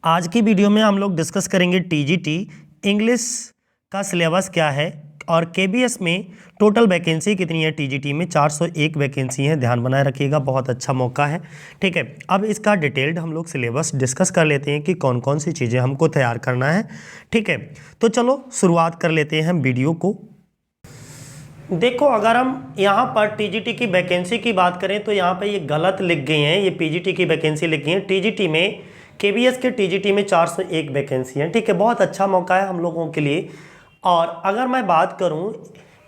आज की वीडियो में हम लोग डिस्कस करेंगे टीजीटी इंग्लिश का सिलेबस क्या है और केबीएस में टोटल वैकेंसी कितनी है। टीजीटी में 401 वैकेंसी है, ध्यान बनाए रखिएगा, बहुत अच्छा मौका है। ठीक है, अब इसका डिटेल्ड हम लोग सिलेबस डिस्कस कर लेते हैं कि कौन कौन सी चीज़ें हमको तैयार करना है। ठीक है, तो चलो शुरुआत कर लेते हैं वीडियो को। देखो, अगर हम यहाँ पर टीजीटी की वैकेंसी की बात करें तो यहाँ पे ये गलत लिख गए हैं, ये पीजीटी की वैकेंसी लिख गई है। टीजीटी में केबीएस के टीजीटी में 401 वैकेंसी है। ठीक है, बहुत अच्छा मौका है हम लोगों के लिए। और अगर मैं बात करूँ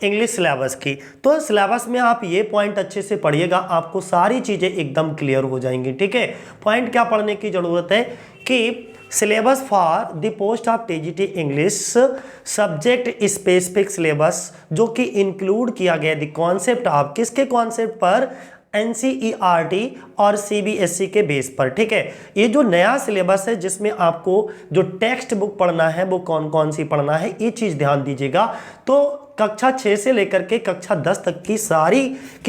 इंग्लिश सिलेबस की, तो सिलेबस में आप ये पॉइंट अच्छे से पढ़िएगा, आपको सारी चीज़ें एकदम क्लियर हो जाएंगी। ठीक है, पॉइंट क्या पढ़ने की ज़रूरत है कि syllabus for the post of TGT English subject specific syllabus, जो कि इंक्लूड किया गया द कॉन्सेप्ट ऑफ, किसके कॉन्सेप्ट पर, एनसीईआरटी और सीबीएसई के बेस पर। ठीक है, ये जो नया सिलेबस है जिसमें आपको जो टेक्स्ट बुक पढ़ना है वो कौन कौन सी पढ़ना है, ये चीज़ ध्यान दीजिएगा। तो कक्षा 6 से लेकर के कक्षा 10 तक की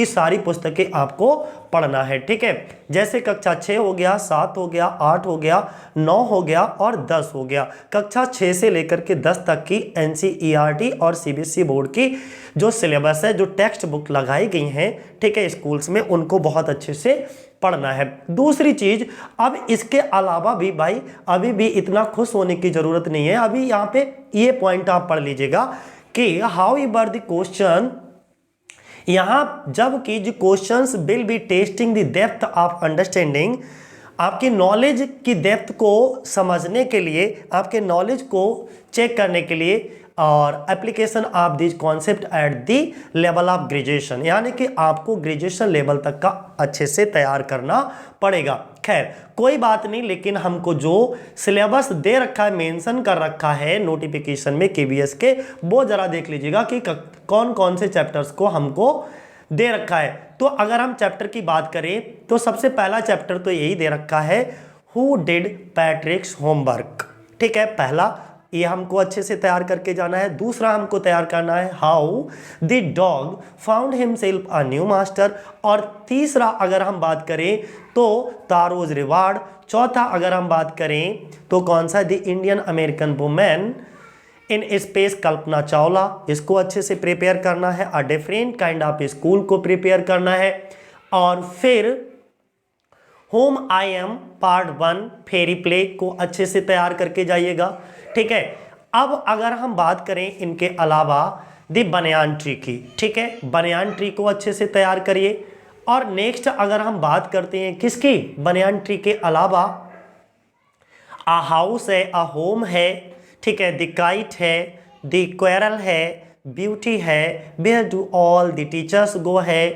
सारी पुस्तकें आपको पढ़ना है। ठीक है, जैसे कक्षा 6 हो गया, 7 हो गया, 8 हो गया, 9 हो गया और 10 हो गया। कक्षा 6 से लेकर के 10 तक की एनसीईआरटी और सीबीएसई बोर्ड की जो सिलेबस है, जो टेक्स्ट बुक लगाई गई हैं, ठीक है, स्कूल्स में, उनको बहुत अच्छे से पढ़ना है। दूसरी चीज, अब इसके अलावा भी भाई अभी भी इतना खुश होने की जरूरत नहीं है। अभी यहाँ पे ये पॉइंट आप पढ़ लीजिएगा कि हाउ एवर द क्वेश्चन, यहां जबकि जो questions will be testing the depth of understanding, आपकी नॉलेज की डेप्थ को समझने के लिए, आपके नॉलेज को चेक करने के लिए, और application of this concept at the level of graduation, यानी कि आपको ग्रेजुएशन लेवल तक का अच्छे से तैयार करना पड़ेगा। खैर कोई बात नहीं, लेकिन हमको जो सिलेबस दे रखा है, मेंशन कर रखा है नोटिफिकेशन में केबीएस के, वो जरा देख लीजिएगा कि कौन कौन से चैप्टर्स को हमको दे रखा है। तो अगर हम चैप्टर की बात करें तो सबसे पहला चैप्टर तो यही दे रखा है, हु डिड पैट्रिक्स होमवर्क। ठीक है, पहला ये हमको अच्छे से तैयार करके जाना है। दूसरा हमको तैयार करना है, how the dog found himself a new master. और तीसरा अगर हम बात करें तो तारोज रिवार्ड। चौथा अगर हम बात करें तो कौन सा, the Indian American women in space, Kalpana Chawla. इसको अच्छे से प्रिपेयर करना है। A different kind of school को प्रिपेयर करना है। और फिर home I am part 1 fair play को अच्छे से तैयार करके जाइएगा। ठीक है, अब अगर हम बात करें इनके अलावा द बनियान ट्री की, ठीक है, बनियान ट्री को अच्छे से तैयार करिए। और नेक्स्ट अगर हम बात करते हैं किसकी, बनियान ट्री के अलावा, अ हाउस है, अ होम है, ठीक है, द काइट है, द क्वेरल है, ब्यूटी है, where do all the teachers go है,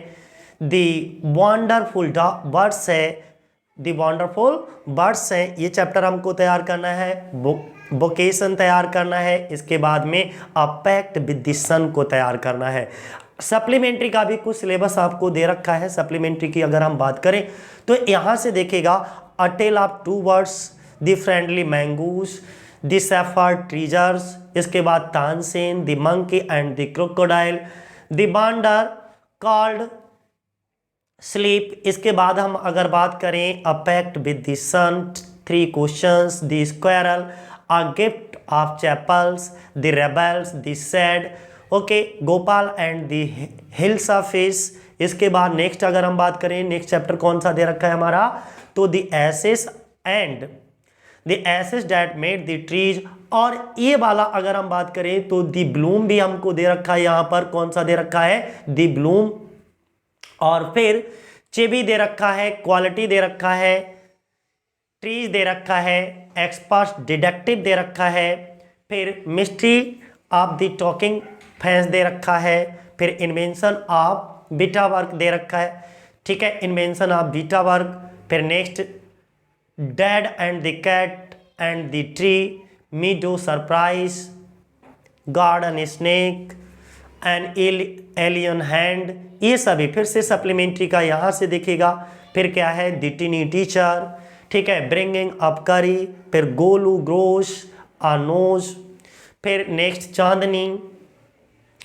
द वंडरफुल बर्ड्स है, द वंडरफुल बर्ड्स है। ये चैप्टर हमको तैयार करना है। वोकेशन तैयार करना है। इसके बाद में अ पैक्ट विद द सन को तैयार करना है। सप्लीमेंट्री का भी कुछ सिलेबस आपको दे रखा है। सप्लीमेंट्री की अगर हम बात करें तो यहाँ से देखिएगा, a tale of two words, the friendly mongoose, the shepherd's treasures. इसके बाद Tansen, the monkey and the crocodile, the wonder called sleep. इसके बाद हम अगर बात करें, a pact with the sun, 3 questions, the squirrel, a gift of chappals, the rebels, the shed, okay, Gopal and the hills of fish. इसके बाद next अगर हम बात करें, नेक्स्ट चैप्टर कौन सा दे रखा है हमारा, तो the aces and the aces that made the trees. और ये वाला अगर हम बात करें तो द ब्लूम भी हमको दे रखा है। यहाँ पर कौन सा दे रखा है, द ब्लूम। और फिर चेबी दे रखा है, क्वालिटी दे रखा है, ट्रीज दे रखा है, एक्सपर्ट डिडक्टिव दे रखा है, फिर mystery of the talking fans दे रखा है, फिर इन्वेंशन ऑफ बीटा वर्क दे रखा है। ठीक है, इन्वेंशन ऑफ बीटा वर्क। फिर next, dad and the cat and the tree, meadow surprise, garden snake and alien hand. ये सभी फिर से सप्लीमेंट्री का यहाँ से देखिएगा। फिर क्या है, द टीनी टीचर, ठीक है, ब्रिंगिंग अप करी, फिर गोलू ग्रोश, अ नोज, फिर next Chandni,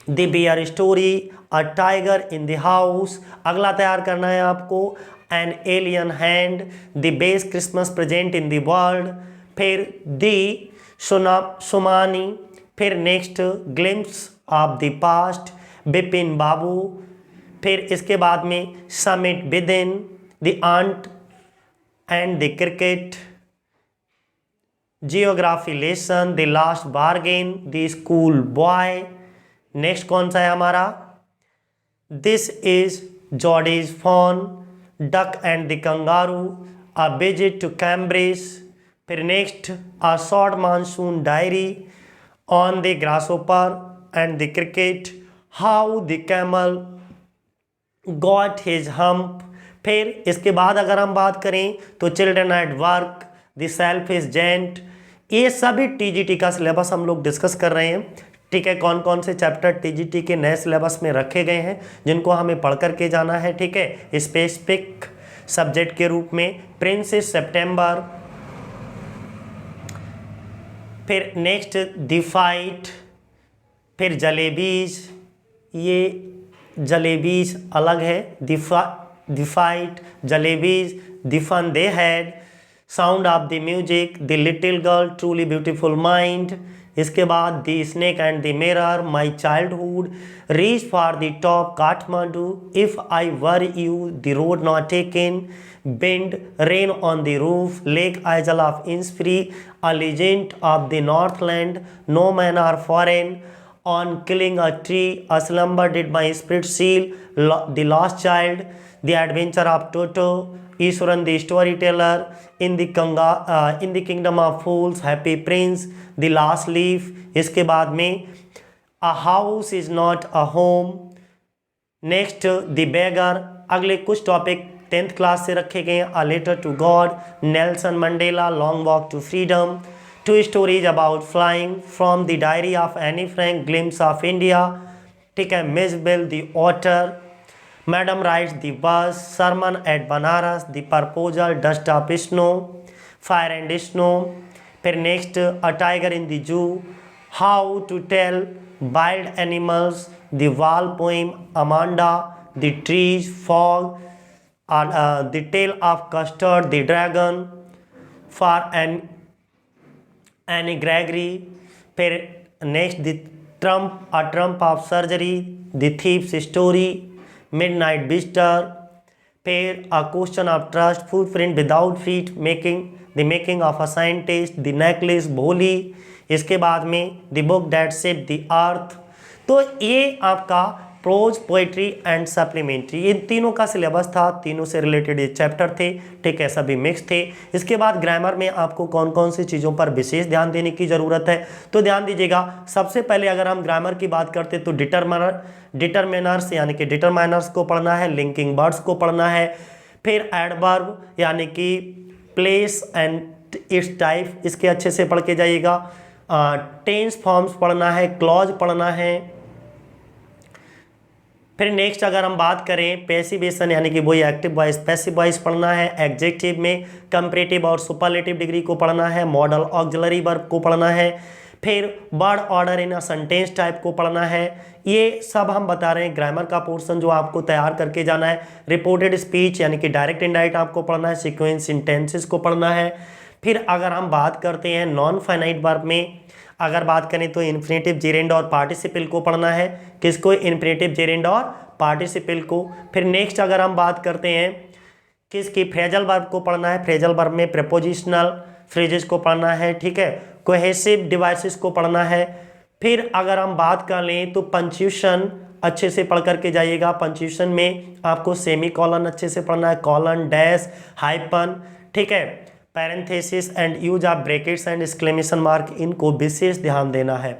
the bear story, a tiger in the house. अगला तैयार करना है आपको, an alien hand, the best Christmas present in the world, फिर दी सुमानी, फिर next glimpses of the past Bipin Babu, फिर इसके बाद में summit within, the ant and the cricket, geography lesson, the last bargain, the school boy. Next कौन सा है हमारा, this is Jody's fawn, duck and the kangaroo, a visit to Cambridge, फिर next a short monsoon diary, on the grasshopper and the cricket, how the camel got his hump. फिर इसके बाद अगर हम बात करें तो children at work, the selfish giant. ये सभी टीजीटी का सिलेबस हम लोग डिस्कस कर रहे हैं, ठीक है। कौन कौन से चैप्टर टीजीटी के नए सिलेबस में रखे गए हैं जिनको हमें पढ़ करके जाना है, ठीक है, स्पेसिफिक सब्जेक्ट के रूप में। प्रिंसेस सितंबर, फिर नेक्स्ट द फाइट, फिर जलेबीज, ये जलेबीज अलग है, the fight, jalebis, the fun they had, sound of the music, the little girl, truly beautiful mind. इसके बाद the snake and the mirror, my childhood, reach for the top, Kathmandu, if I were you, the road not taken, bend, rain on the roof, lake isle of Innisfree, a legend of the northland, no men are foreign, on killing a tree, a slumber did my spirit seal, the lost child, the adventure of Toto, Isuran the storyteller, in the kingdom of fools, happy prince, the last leaf। इसके बाद में a house is not a home, next the beggar। अगले कुछ topic 10th class से रखे गए हैं, a letter to God, Nelson Mandela, long walk to freedom, two stories about flying, from the diary of Annie Frank, glimpse of India, ठीक है, Mijbil the otter, madam rides the bus, sermon at Benares, the proposal, dust of snow, fire and snow, फिर next a tiger in the zoo, how to tell wild animals, the ball poem, Amanda, the trees, fog, the tale of custard, the dragon, for Anne Gregory, फिर next the trump, a triumph of surgery, the thief's story, midnight visitor, फिर a question of trust, footprint without feet, the making of a scientist, the necklace भोली। इसके बाद में the book that shaped the earth. तो ये आपका pros, poetry and supplementary, इन तीनों का सिलेबस था, तीनों से रिलेटेड ये चैप्टर थे, ठीक है, सभी मिक्स थे। इसके बाद ग्रामर में आपको कौन कौन सी चीज़ों पर विशेष ध्यान देने की ज़रूरत है, तो ध्यान दीजिएगा। सबसे पहले अगर हम ग्रामर की बात करते तो डिटरमिनर्स यानी कि डिटरमाइनर्स को पढ़ना है, लिंकिंग वर्ड्स को पढ़ना है, फिर एडवर्ब यानी कि प्लेस एंड इट्स टाइप, इसके अच्छे से पढ़ के जाइएगा। टेंस फॉर्म्स पढ़ना है, क्लॉज पढ़ना है। फिर नेक्स्ट अगर हम बात करें पैसिवेशन यानी कि वही एक्टिव वॉइस, पैसिव वॉइस पढ़ना है। एडजेक्टिव में कंपैरेटिव और सुपरलेटिव डिग्री को पढ़ना है, मॉडल ऑक्सिलरी वर्ब को पढ़ना है, फिर word order in a sentence type को पढ़ना है। ये सब हम बता रहे हैं ग्रामर का पोर्शन जो आपको तैयार करके जाना है। रिपोर्टेड स्पीच यानी कि डायरेक्ट इनडायरेक्ट आपको पढ़ना है, सीक्वेंस सेंटेंसेस को पढ़ना है। फिर अगर हम बात करते हैं नॉन फाइनाइट वर्ब में, अगर बात करें तो इन्फिनेटिव, जेरेंड और पार्टिसिपल को पढ़ना है। किसको? इन्फिनेटिव, जेरेंड और पार्टिसिपल को। फिर नेक्स्ट अगर हम बात करते हैं किसकी? फ्रेजल वर्ब को पढ़ना है। फ्रेजल वर्ब में प्रेपोजिशनल फ्रेजेस को पढ़ना है, ठीक है। कोहेसिव डिवाइसेस को पढ़ना है। फिर अगर हम बात कर लें तो पंक्चुएशन अच्छे से पढ़ करके जाइएगा। पंक्चुएशन में आपको सेमी कॉलन अच्छे से पढ़ना है, कॉलन, डैश, हाइपन, ठीक है, parenthesis and use of brackets and exclamation mark, इनको विशेष ध्यान देना है,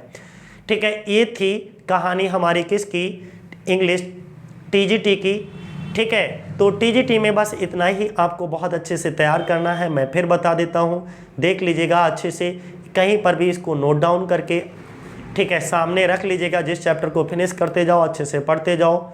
ठीक है। ये थी कहानी हमारी किसकी? इंग्लिश टीजीटी की, ठीक है। तो टीजीटी में बस इतना ही आपको बहुत अच्छे से तैयार करना है। मैं फिर बता देता हूँ, देख लीजिएगा अच्छे से, कहीं पर भी इसको नोट डाउन करके, ठीक है, सामने रख लीजिएगा। जिस चैप्टर को फिनिश करते जाओ, अच्छे से पढ़ते जाओ।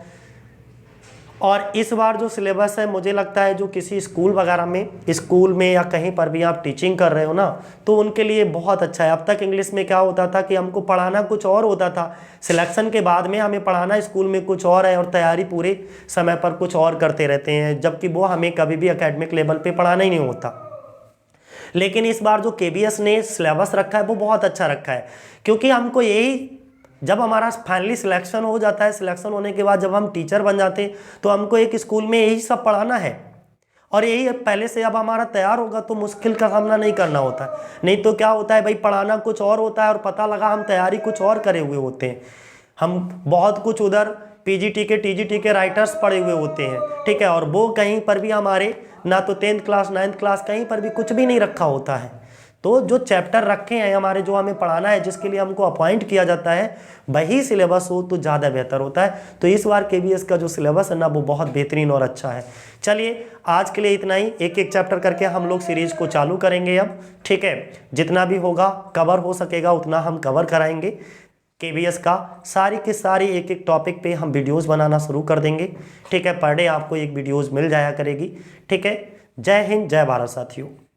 और इस बार जो सिलेबस है, मुझे लगता है जो किसी स्कूल वगैरह में, स्कूल में या कहीं पर भी आप टीचिंग कर रहे हो ना, तो उनके लिए बहुत अच्छा है। अब तक इंग्लिश में क्या होता था कि हमको पढ़ाना कुछ और होता था, सिलेक्शन के बाद में हमें पढ़ाना स्कूल में कुछ और है और तैयारी पूरे समय पर कुछ और करते रहते हैं, जबकि वो हमें कभी भी एकेडमिक लेवल पर पढ़ाना ही नहीं होता। लेकिन इस बार जो केबीएस ने सिलेबस रखा है वो बहुत अच्छा रखा है, क्योंकि हमको यही, जब हमारा फाइनली सिलेक्शन हो जाता है, सिलेक्शन होने के बाद जब हम टीचर बन जाते हैं तो हमको एक स्कूल में यही सब पढ़ाना है, और यही पहले से अब हमारा तैयार होगा तो मुश्किल का सामना नहीं करना होता है। नहीं तो क्या होता है भाई, पढ़ाना कुछ और होता है और पता लगा हम तैयारी कुछ और करे हुए होते हैं। हम बहुत कुछ उधर पीजीटी के टीजीटी के राइटर्स पढ़े हुए होते हैं, ठीक है, और वो कहीं पर भी हमारे ना तो 10th क्लास 9th क्लास कहीं पर भी कुछ भी नहीं रखा होता है। तो जो चैप्टर रखे हैं हमारे, जो हमें पढ़ाना है, जिसके लिए हमको अपॉइंट किया जाता है, वही सिलेबस हो तो ज़्यादा बेहतर होता है। तो इस बार केबीएस का जो सिलेबस है ना वो बहुत बेहतरीन और अच्छा है। चलिए आज के लिए इतना ही, एक एक चैप्टर करके हम लोग सीरीज को चालू करेंगे अब, ठीक है। जितना भी होगा कवर हो सकेगा उतना हम कवर कराएंगे। केबीएस का सारी की सारी एक एक टॉपिक पे हम वीडियोस बनाना शुरू कर देंगे, ठीक है। पर डे आपको एक वीडियोस मिल जाया करेगी, ठीक है। जय हिंद, जय भारत साथियों।